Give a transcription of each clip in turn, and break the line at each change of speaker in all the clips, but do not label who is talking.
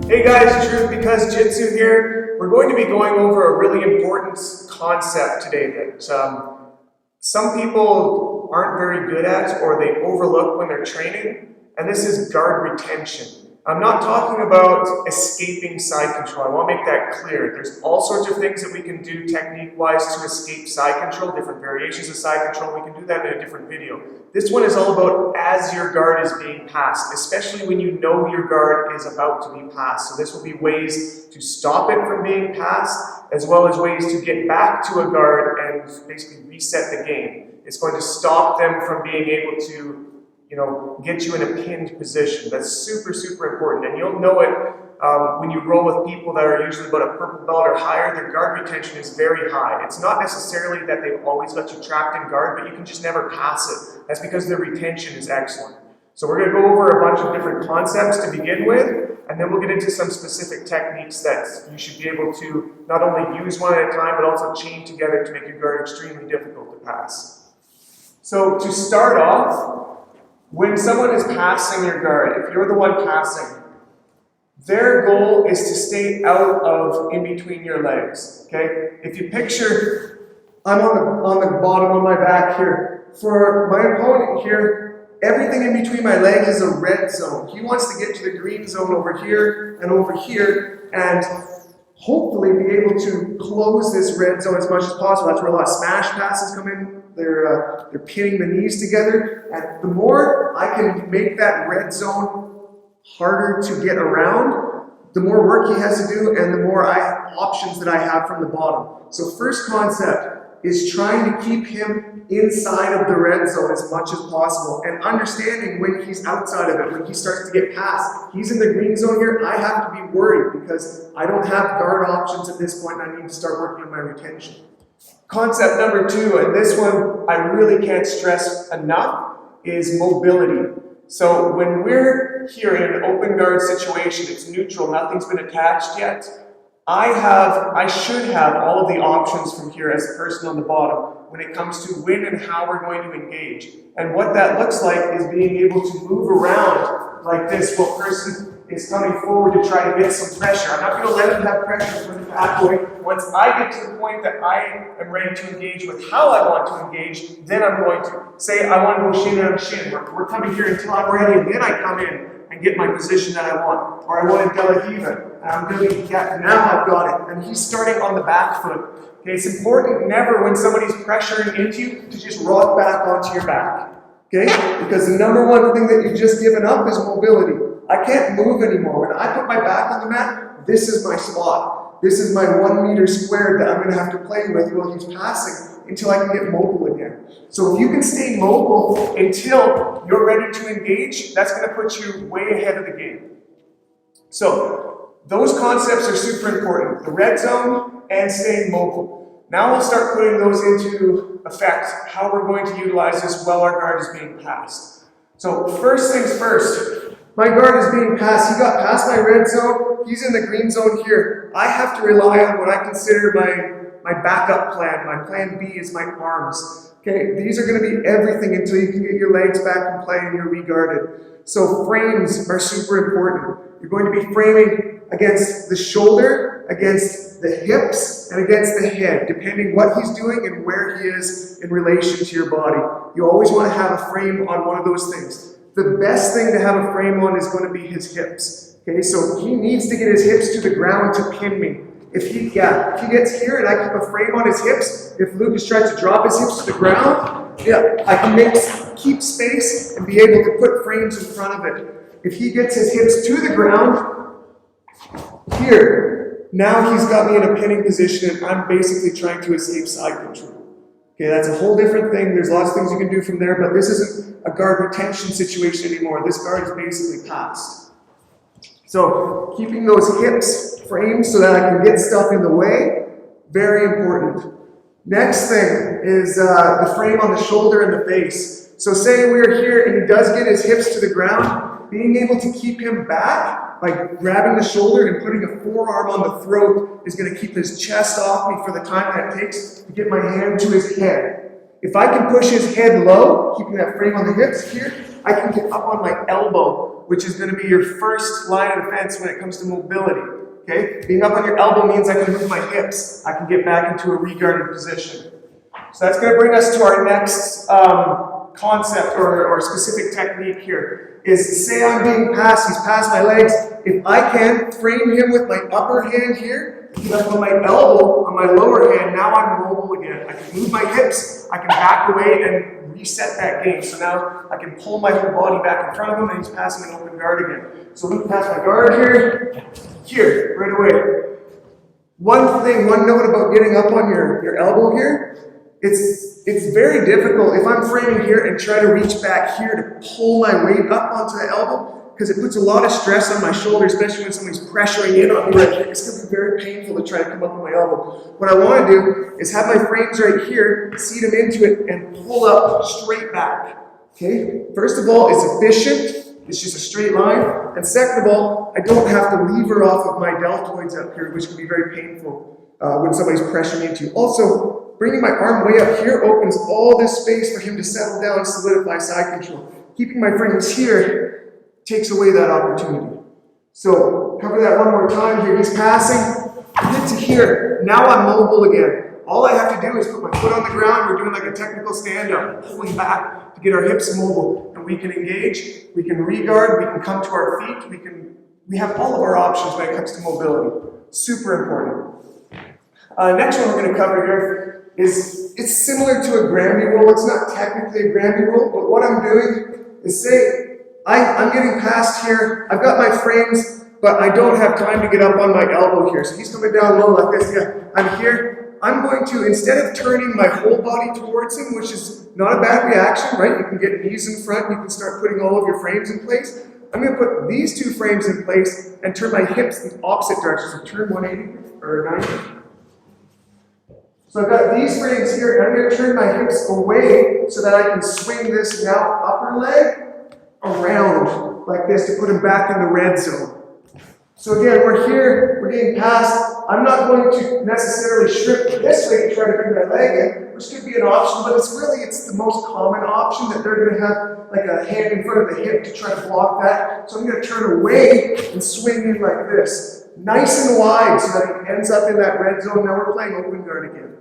Hey guys, Truth Because Jiu-Jitsu here. We're going to be going over a really important concept today that some people aren't very good at or they overlook when they're training, and this is guard retention. I'm not talking about escaping side control. I want to make that clear. There's all sorts of things that we can do technique-wise to escape side control, different variations of side control. We can do that in a different video. This one is all about as your guard is being passed, especially when you know your guard is about to be passed. So this will be ways to stop it from being passed, as well as ways to get back to a guard and basically reset the game. It's going to stop them from being able to get you in a pinned position. That's super, super important. And you'll know it when you roll with people that are usually about a purple belt or higher. Their guard retention is very high. It's not necessarily that they've always got you trapped in guard, but you can just never pass it. That's because their retention is excellent. So we're going to go over a bunch of different concepts to begin with, and then we'll get into some specific techniques that you should be able to not only use one at a time, but also chain together to make your guard extremely difficult to pass. So to start off, when someone is passing your guard, if you're the one passing, their goal is to stay out of in between your legs, okay? If you picture, I'm on the bottom of my back here. For my opponent here, everything in between my legs is a red zone. He wants to get to the green zone over here, and hopefully be able to close this red zone as much as possible. That's where a lot of smash passes come in. They're pinning the knees together, and the more I can make that red zone harder to get around, the more work he has to do and the more options that I have from the bottom. So first concept is trying to keep him inside of the red zone as much as possible and understanding when he's outside of it, when he starts to get past. He's in the green zone here, I have to be worried because I don't have guard options at this point and I need to start working on my retention. Concept number 2, and this one I really can't stress enough, is mobility. So when we're here in an open guard situation, it's neutral, nothing's been attached yet, I should have all of the options from here as a person on the bottom when it comes to when and how we're going to engage. And what that looks like is being able to move around like this while person is coming forward to try to get some pressure. I'm not going to let him have pressure from the pathway. Once I get to the point that I am ready to engage with how I want to engage, then I'm going to say I want to go shin on shin. We're coming here until I'm ready, and then I come in and get my position that I want. Or I want to delahiva, and I'm going to get, now I've got it. And he's starting on the back foot. Okay, it's important never when somebody's pressuring into you to just rock back onto your back. Okay? Because the number one thing that you've just given up is mobility. I can't move anymore. When I put my back on the mat, this is my spot. This is my 1 meter squared that I'm going to have to play with while he's passing until I can get mobile again. So if you can stay mobile until you're ready to engage, that's going to put you way ahead of the game. So those concepts are super important. The red zone and staying mobile. Now we'll start putting those into effect, how we're going to utilize this while our guard is being passed. So first things first. My guard is being passed. He got past my red zone. He's in the green zone here. I have to rely on what I consider my backup plan. My plan B is my arms. Okay, these are going to be everything until you can get your legs back in play and you're regarded. So frames are super important. You're going to be framing against the shoulder, against the hips, and against the head, depending what he's doing and where he is in relation to your body. You always want to have a frame on one of those things. The best thing to have a frame on is going to be his hips. Okay, so he needs to get his hips to the ground to pin me. If he gets here and I keep a frame on his hips, if Lucas tries to drop his hips to the ground, I can keep space and be able to put frames in front of it. If he gets his hips to the ground, here, now he's got me in a pinning position and I'm basically trying to escape side control. Okay, that's a whole different thing. There's lots of things you can do from there, but this isn't a guard retention situation anymore. This guard is basically passed. So keeping those hips framed so that I can get stuff in the way, very important. Next thing is the frame on the shoulder and the face. So say we're here and he does get his hips to the ground, being able to keep him back by grabbing the shoulder and putting a forearm on the throat is going to keep his chest off me for the time that it takes to get my hand to his head. If I can push his head low, keeping that frame on the hips here, I can get up on my elbow which is going to be your first line of defense when it comes to mobility. Okay? Being up on your elbow means I can move my hips. I can get back into a re-guarded position. So that's going to bring us to our next concept or specific technique here. Is say I'm being passed, he's past my legs. If I can frame him with my upper hand here, like on my elbow, on my lower hand, now I'm mobile again. I can move my hips, I can back away and reset that game. So now I can pull my whole body back in front of him and he's passing an open guard again. So look past my guard here, right away. One note about getting up on your elbow here, it's very difficult if I'm framing here and try to reach back here to pull my weight up onto the elbow, because it puts a lot of stress on my shoulder, especially when somebody's pressuring in on me right here. It's going to be very painful to try to come up on my elbow. What I want to do is have my frames right here, seat them into it, and pull up straight back. Okay? First of all, it's efficient. It's just a straight line. And second of all, I don't have to lever off of my deltoids up here, which can be very painful when somebody's pressuring into you. Also, bringing my arm way up here opens all this space for him to settle down and solidify side control. Keeping my frames here takes away that opportunity. So, cover that one more time here. He's passing. Get to here. Now I'm mobile again. All I have to do is put my foot on the ground. We're doing like a technical stand-up, pulling back to get our hips mobile. And we can engage, we can re-guard, we can come to our feet, we have all of our options when it comes to mobility. Super important. Next one we're going to cover here is, it's similar to a Granby roll. It's not technically a Granby roll, but what I'm doing is say, I'm getting past here, I've got my frames, but I don't have time to get up on my elbow here. So he's coming down low like this. Yeah, I'm here. I'm going to, instead of turning my whole body towards him, which is not a bad reaction, right? You can get knees in front, you can start putting all of your frames in place. I'm going to put these two frames in place and turn my hips in opposite directions. So turn 180 or 90. So I've got these frames here, and I'm going to turn my hips away so that I can swing this now upper leg around like this to put him back in the red zone. So again, we're here, we're getting past. I'm not going to necessarily strip this way to try to bring my leg in, which could be an option, but it's the most common option that they're going to have like a hand in front of the hip to try to block that. So I'm going to turn away and swing in like this. Nice and wide so that it ends up in that red zone. Now we're playing open guard again.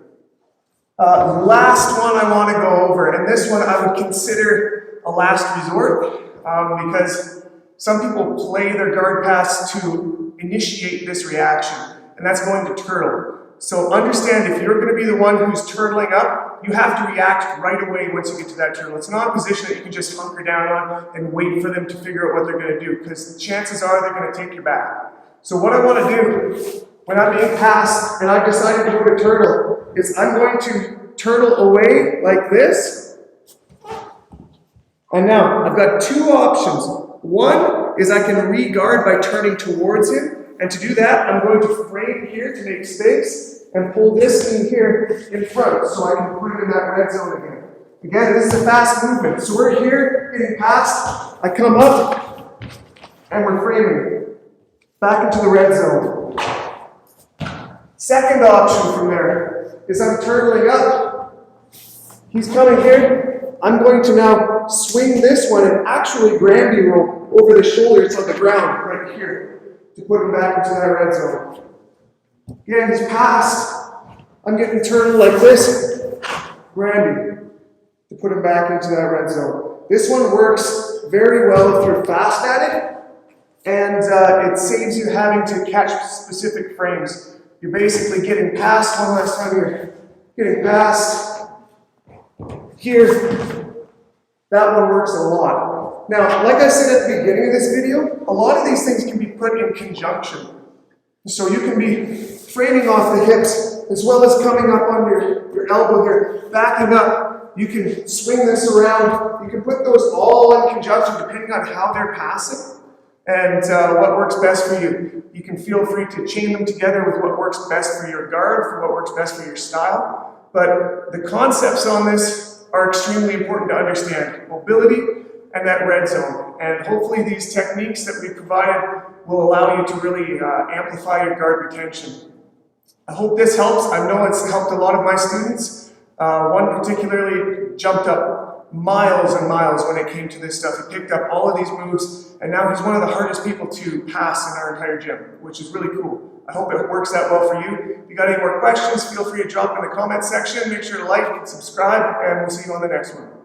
Last one I want to go over, and this one I would consider a last resort because some people play their guard pass to initiate this reaction, and that's going to turtle. So understand, if you're going to be the one who's turtling up, you have to react right away once you get to that turtle. It's not a position that you can just hunker down on and wait for them to figure out what they're going to do, because chances are they're going to take your back. So what I want to do when I'm being passed and I've decided to go to turtle is I'm going to turtle away like this. And now I've got two options. One is I can re-guard by turning towards him, and to do that I'm going to frame here to make space and pull this in here in front so I can put it in that red zone again. Again, this is a fast movement. So we're here getting past, I come up and we're framing back into the red zone. Second option from there is I'm turtling up. He's coming here. I'm going to now swing this one and actually Granby roll over the shoulders on the ground right here to put him back into that red zone. Again, he's passed. I'm getting turned like this. Granby to put him back into that red zone. This one works very well if you're fast at it, and it saves you having to catch specific frames. You're basically getting past, one last time here, getting past here. That one works a lot. Now, like I said at the beginning of this video, a lot of these things can be put in conjunction. So you can be framing off the hips as well as coming up on your elbow here, backing up. You can swing this around. You can put those all in conjunction depending on how they're passing and what works best for you. You can feel free to chain them together with what works best for your guard, for what works best for your style. But the concepts on this are extremely important to understand. Mobility and that red zone. And hopefully these techniques that we provided will allow you to really amplify your guard retention. I hope this helps. I know it's helped a lot of my students. One particularly jumped up miles and miles when it came to this stuff. He picked up all of these moves, and now he's one of the hardest people to pass in our entire gym, which is really cool. I hope it works out well for you. If you got any more questions, feel free to drop in the comment section. Make sure to like and subscribe, and we'll see you on the next one.